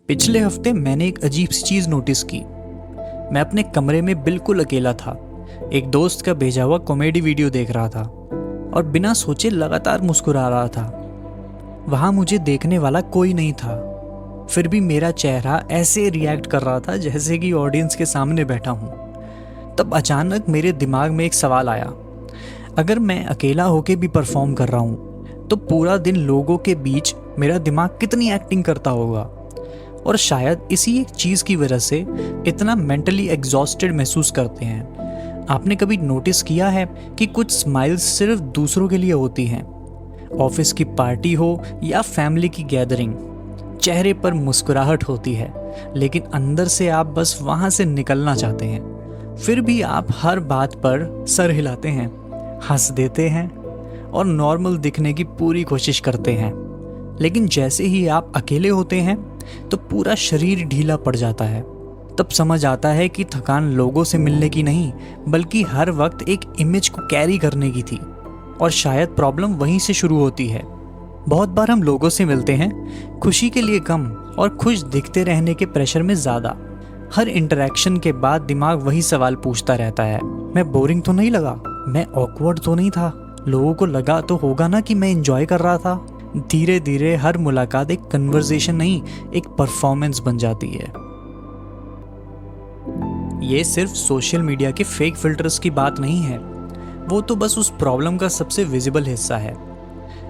पिछले हफ्ते मैंने एक अजीब सी चीज़ नोटिस की। मैं अपने कमरे में बिल्कुल अकेला था। एक दोस्त का भेजा हुआ कॉमेडी वीडियो देख रहा था और बिना सोचे लगातार मुस्कुरा रहा था। वहाँ मुझे देखने वाला कोई नहीं था, फिर भी मेरा चेहरा ऐसे रिएक्ट कर रहा था जैसे कि ऑडियंस के सामने बैठा हूँ। तब अचानक मेरे दिमाग में एक सवाल आया, अगर मैं अकेला होके भी परफॉर्म कर रहा हूँ तो पूरा दिन लोगों के बीच मेरा दिमाग कितनी एक्टिंग करता होगा। और शायद इसी एक चीज़ की वजह से इतना मेंटली एग्जॉस्टेड महसूस करते हैं। आपने कभी नोटिस किया है कि कुछ स्माइल्स सिर्फ दूसरों के लिए होती हैं? ऑफिस की पार्टी हो या फैमिली की गैदरिंग, चेहरे पर मुस्कुराहट होती है, लेकिन अंदर से आप बस वहाँ से निकलना चाहते हैं। फिर भी आप हर बात पर सर हिलाते हैं, हंस देते हैं और नॉर्मल दिखने की पूरी कोशिश करते हैं। लेकिन जैसे ही आप अकेले होते हैं तो पूरा शरीर ढीला पड़ जाता है। तब समझ आता है कि थकान लोगों से मिलने की नहीं, बल्कि हर वक्त एक इमेज को कैरी करने की थी। और शायद प्रॉब्लम वहीं से शुरू होती है। बहुत बार हम लोगों से मिलते हैं खुशी के लिए कम और खुश दिखते रहने के प्रेशर में ज़्यादा। हर इंटरेक्शन के बाद दिमाग वही सवाल पूछता रहता है, मैं बोरिंग तो नहीं लगा, मैं ऑकवर्ड तो नहीं था, लोगों को लगा तो होगा ना कि मैं एंजॉय कर रहा था। धीरे धीरे हर मुलाकात एक कन्वर्सेशन नहीं, एक परफॉर्मेंस बन जाती है। ये सिर्फ सोशल मीडिया के फेक फिल्टर्स की बात नहीं है, वो तो बस उस प्रॉब्लम का सबसे विजिबल हिस्सा है।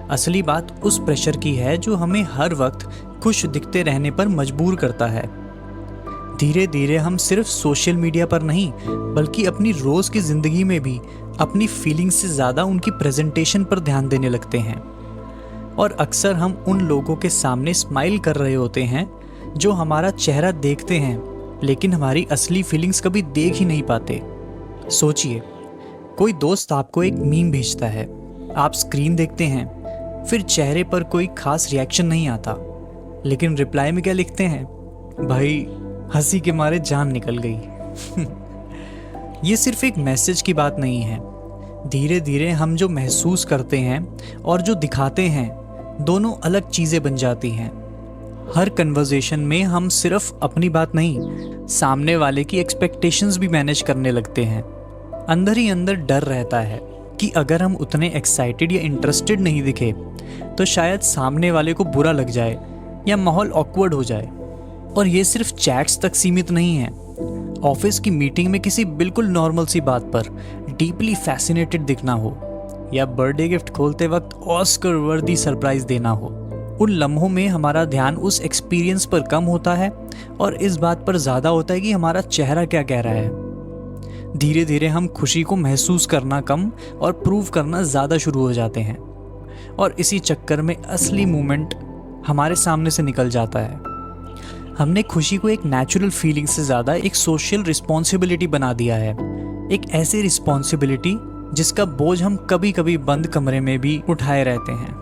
असली बात उस प्रेशर की है जो हमें हर वक्त खुश दिखते रहने पर मजबूर करता है। धीरे धीरे हम सिर्फ सोशल मीडिया पर नहीं, बल्कि अपनी रोज की जिंदगी में भी अपनी फीलिंग्स से ज़्यादा उनकी प्रेजेंटेशन पर ध्यान देने लगते हैं। और अक्सर हम उन लोगों के सामने स्माइल कर रहे होते हैं जो हमारा चेहरा देखते हैं, लेकिन हमारी असली फीलिंग्स कभी देख ही नहीं पाते। सोचिए, कोई दोस्त आपको एक मीम भेजता है, आप स्क्रीन देखते हैं, फिर चेहरे पर कोई खास रिएक्शन नहीं आता, लेकिन रिप्लाई में क्या लिखते हैं? भाई हंसी के मारे जान निकल गई। ये सिर्फ एक मैसेज की बात नहीं है। धीरे धीरे हम जो महसूस करते हैं और जो दिखाते हैं, दोनों अलग चीज़ें बन जाती हैं। हर कन्वर्सेशन में हम सिर्फ अपनी बात नहीं, सामने वाले की एक्सपेक्टेशंस भी मैनेज करने लगते हैं। अंदर ही अंदर डर रहता है कि अगर हम उतने एक्साइटेड या इंटरेस्टेड नहीं दिखे तो शायद सामने वाले को बुरा लग जाए या माहौल ऑकवर्ड हो जाए। और ये सिर्फ चैट्स तक सीमित नहीं है। ऑफिस की मीटिंग में किसी बिल्कुल नॉर्मल सी बात पर डीपली फैसिनेटेड दिखना हो, या बर्थडे गिफ्ट खोलते वक्त ऑस्कर वर्दी सरप्राइज देना हो, उन लम्हों में हमारा ध्यान उस एक्सपीरियंस पर कम होता है और इस बात पर ज़्यादा होता है कि हमारा चेहरा क्या कह रहा है। धीरे धीरे हम खुशी को महसूस करना कम और प्रूव करना ज़्यादा शुरू हो जाते हैं, और इसी चक्कर में असली मोमेंट हमारे सामने से निकल जाता है। हमने खुशी को एक नेचुरल फीलिंग से ज़्यादा एक सोशल रिस्पॉन्सिबिलिटी बना दिया है। एक ऐसी रिस्पॉन्सिबिलिटी जिसका बोझ हम कभी कभी बंद कमरे में भी उठाए रहते हैं।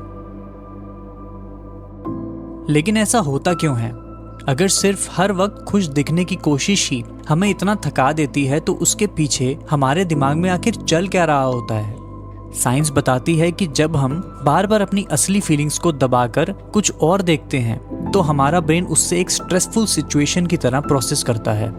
लेकिन ऐसा होता क्यों है? अगर सिर्फ हर वक्त खुश दिखने की कोशिश ही हमें इतना थका देती है तो उसके पीछे हमारे दिमाग में आखिर चल क्या रहा होता है? साइंस बताती है कि जब हम बार बार अपनी असली फीलिंग्स को दबाकर कुछ और देखते हैं तो हमारा ब्रेन उससे एक स्ट्रेसफुल सिचुएशन की तरह प्रोसेस करता है।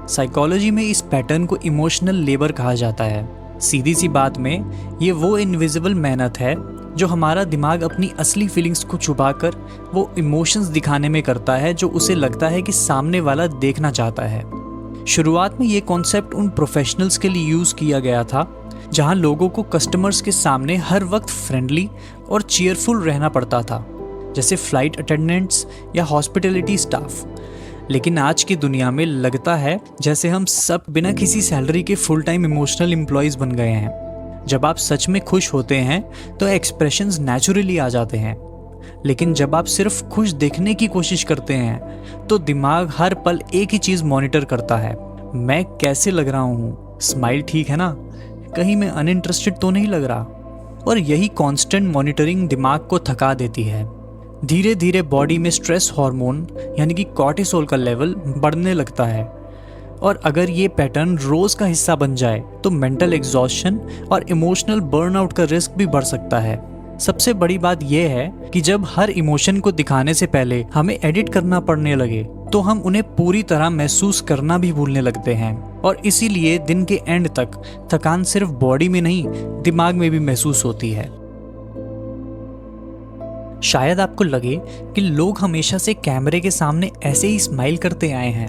साइकोलॉजी में इस पैटर्न को इमोशनल लेबर कहा जाता है। सीधी सी बात में ये वो इनविजिबल मेहनत है जो हमारा दिमाग अपनी असली फीलिंग्स को छुपाकर वो इमोशंस दिखाने में करता है जो उसे लगता है कि सामने वाला देखना चाहता है। शुरुआत में ये कॉन्सेप्ट उन प्रोफेशनल्स के लिए यूज़ किया गया था जहां लोगों को कस्टमर्स के सामने हर वक्त फ्रेंडली और चीयरफुल रहना पड़ता था, जैसे फ्लाइट अटेंडेंट्स या हॉस्पिटैलिटी स्टाफ। लेकिन आज की दुनिया में लगता है जैसे हम सब बिना किसी सैलरी के फुल टाइम इमोशनल एम्प्लॉयज़ बन गए हैं। जब आप सच में खुश होते हैं तो एक्सप्रेशंस नेचुरली आ जाते हैं, लेकिन जब आप सिर्फ खुश दिखने की कोशिश करते हैं तो दिमाग हर पल एक ही चीज़ मॉनिटर करता है, मैं कैसे लग रहा हूँ, स्माइल ठीक है ना, कहीं मैं अनइंटरेस्टेड तो नहीं लग रहा। और यही कांस्टेंट मॉनिटरिंग दिमाग को थका देती है। धीरे धीरे बॉडी में स्ट्रेस हार्मोन यानी कि कॉर्टिसोल का लेवल बढ़ने लगता है, और अगर ये पैटर्न रोज का हिस्सा बन जाए तो मेंटल एग्जॉस्शन और इमोशनल बर्नआउट का रिस्क भी बढ़ सकता है। सबसे बड़ी बात यह है कि जब हर इमोशन को दिखाने से पहले हमें एडिट करना पड़ने लगे तो हम उन्हें पूरी तरह महसूस करना भी भूलने लगते हैं, और इसीलिए दिन के एंड तक थकान सिर्फ बॉडी में नहीं दिमाग में भी महसूस होती है। शायद आपको लगे कि लोग हमेशा से कैमरे के सामने ऐसे ही स्माइल करते आए हैं,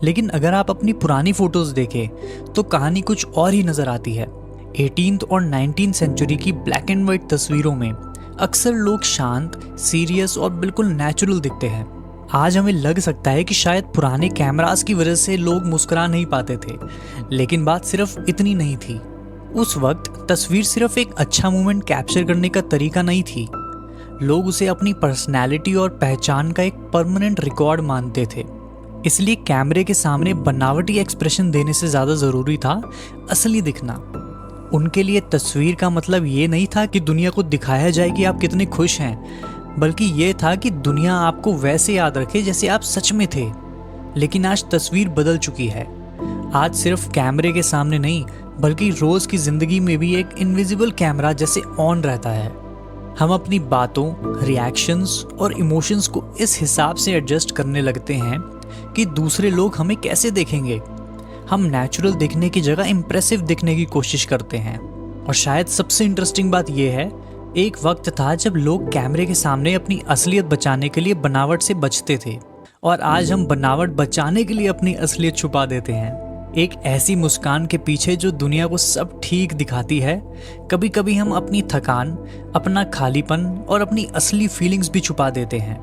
लेकिन अगर आप अपनी पुरानी फोटोज देखें तो कहानी कुछ और ही नजर आती है। 18th और 19th सेंचुरी की ब्लैक एंड व्हाइट तस्वीरों में अक्सर लोग शांत, सीरियस और बिल्कुल नेचुरल दिखते हैं। आज हमें लग सकता है कि शायद पुराने कैमरास की वजह से लोग मुस्कुरा नहीं पाते थे, लेकिन बात सिर्फ इतनी नहीं थी। उस वक्त तस्वीर सिर्फ एक अच्छा मोमेंट कैप्चर करने का तरीका नहीं थी, लोग उसे अपनी पर्सनैलिटी और पहचान का एक परमानेंट रिकॉर्ड मानते थे। इसलिए कैमरे के सामने बनावटी एक्सप्रेशन देने से ज़्यादा ज़रूरी था असली दिखना। उनके लिए तस्वीर का मतलब ये नहीं था कि दुनिया को दिखाया जाए कि आप कितने खुश हैं, बल्कि ये था कि दुनिया आपको वैसे याद रखे जैसे आप सच में थे। लेकिन आज तस्वीर बदल चुकी है। आज सिर्फ कैमरे के सामने नहीं, बल्कि रोज़ की ज़िंदगी में भी एक इनविजिबल कैमरा जैसे ऑन रहता है। हम अपनी बातों, रिएक्शंस और इमोशंस को इस हिसाब से एडजस्ट करने लगते हैं कि दूसरे लोग हमें कैसे देखेंगे। हम नेचुरल दिखने की जगह इम्प्रेसिव दिखने की कोशिश करते हैं। और शायद सबसे इंटरेस्टिंग बात यह है, एक वक्त था जब लोग कैमरे के सामने अपनी असलियत बचाने के लिए बनावट से बचते थे, और आज हम बनावट बचाने के लिए अपनी असलियत छुपा देते हैं। एक ऐसी मुस्कान के पीछे जो दुनिया को सब ठीक दिखाती है, कभी कभी हम अपनी थकान, अपना खालीपन और अपनी असली फीलिंग्स भी छुपा देते हैं।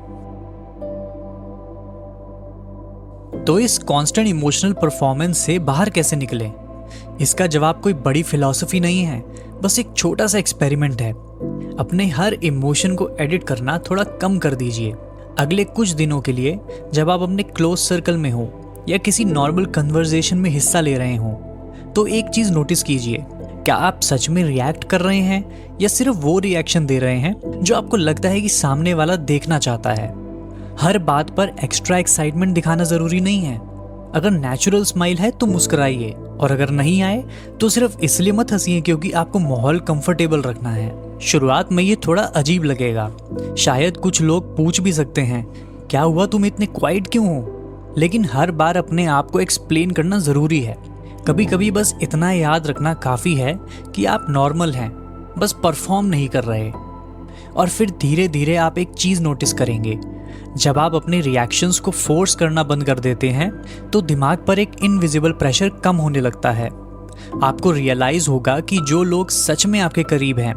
तो इस कांस्टेंट इमोशनल परफॉर्मेंस से बाहर कैसे निकलें? इसका जवाब कोई बड़ी फिलॉसफी नहीं है, बस एक छोटा सा एक्सपेरिमेंट है। अपने हर इमोशन को एडिट करना थोड़ा कम कर दीजिए। अगले कुछ दिनों के लिए जब आप अपने क्लोज सर्कल में हो या किसी नॉर्मल कन्वर्सेशन में हिस्सा ले रहे हो, तो एक चीज़ नोटिस कीजिए, क्या आप सच में रिएक्ट कर रहे हैं या सिर्फ वो रिएक्शन दे रहे हैं जो आपको लगता है कि सामने वाला देखना चाहता है। हर बात पर एक्स्ट्रा एक्साइटमेंट दिखाना ज़रूरी नहीं है। अगर नेचुरल स्माइल है तो मुस्कुराइए, और अगर नहीं आए तो सिर्फ इसलिए मत हंसिए क्योंकि आपको माहौल कंफर्टेबल रखना है। शुरुआत में ये थोड़ा अजीब लगेगा, शायद कुछ लोग पूछ भी सकते हैं, क्या हुआ, तुम इतने क्वाइट क्यों हो? लेकिन हर बार अपने आप को एक्सप्लेन करना ज़रूरी है। कभी कभी बस इतना याद रखना काफ़ी है कि आप नॉर्मल हैं, बस परफॉर्म नहीं कर रहे। और फिर धीरे धीरे आप एक चीज़ नोटिस करेंगे, जब आप अपने रिएक्शंस को फोर्स करना बंद कर देते हैं तो दिमाग पर एक इनविजिबल प्रेशर कम होने लगता है। आपको रियलाइज़ होगा कि जो लोग सच में आपके करीब हैं,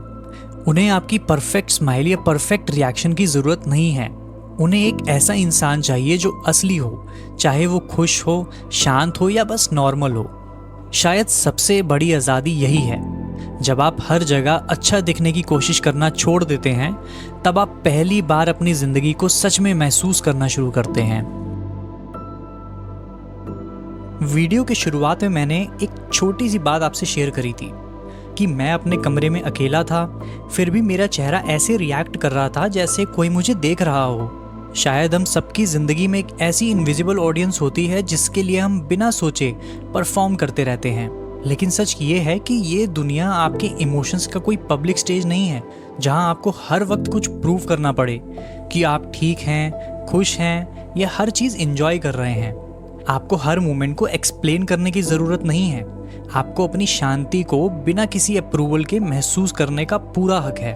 उन्हें आपकी परफेक्ट स्माइल या परफेक्ट रिएक्शन की ज़रूरत नहीं है। उन्हें एक ऐसा इंसान चाहिए जो असली हो, चाहे वो खुश हो, शांत हो या बस नॉर्मल हो। शायद सबसे बड़ी आज़ादी यही है, जब आप हर जगह अच्छा दिखने की कोशिश करना छोड़ देते हैं, तब आप पहली बार अपनी ज़िंदगी को सच में महसूस करना शुरू करते हैं। वीडियो के शुरुआत में मैंने एक छोटी सी बात आपसे शेयर करी थी कि मैं अपने कमरे में अकेला था, फिर भी मेरा चेहरा ऐसे रिएक्ट कर रहा था जैसे कोई मुझे देख रहा हो। शायद हम सबकी ज़िंदगी में एक ऐसी इनविजिबल ऑडियंस होती है जिसके लिए हम बिना सोचे परफॉर्म करते रहते हैं। लेकिन सच ये है कि ये दुनिया आपके इमोशंस का कोई पब्लिक स्टेज नहीं है जहां आपको हर वक्त कुछ प्रूव करना पड़े कि आप ठीक हैं, खुश हैं या हर चीज़ एंजॉय कर रहे हैं। आपको हर मोमेंट को एक्सप्लेन करने की ज़रूरत नहीं है। आपको अपनी शांति को बिना किसी अप्रूवल के महसूस करने का पूरा हक है।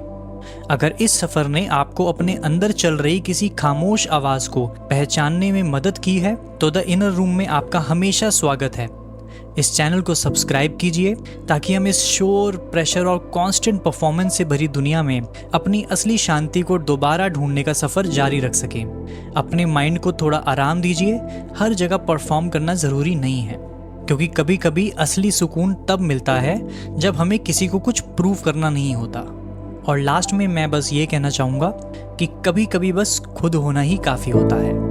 अगर इस सफ़र ने आपको अपने अंदर चल रही किसी खामोश आवाज़ को पहचानने में मदद की है, तो द इनर रूम में आपका हमेशा स्वागत है। इस चैनल को सब्सक्राइब कीजिए ताकि हम इस शोर, प्रेशर और कांस्टेंट परफॉर्मेंस से भरी दुनिया में अपनी असली शांति को दोबारा ढूंढने का सफ़र जारी रख सकें। अपने माइंड को थोड़ा आराम दीजिए। हर जगह परफॉर्म करना ज़रूरी नहीं है, क्योंकि कभी कभी असली सुकून तब मिलता है जब हमें किसी को कुछ प्रूव करना नहीं होता। और लास्ट में मैं बस ये कहना चाहूँगा कि कभी कभी बस खुद होना ही काफ़ी होता है।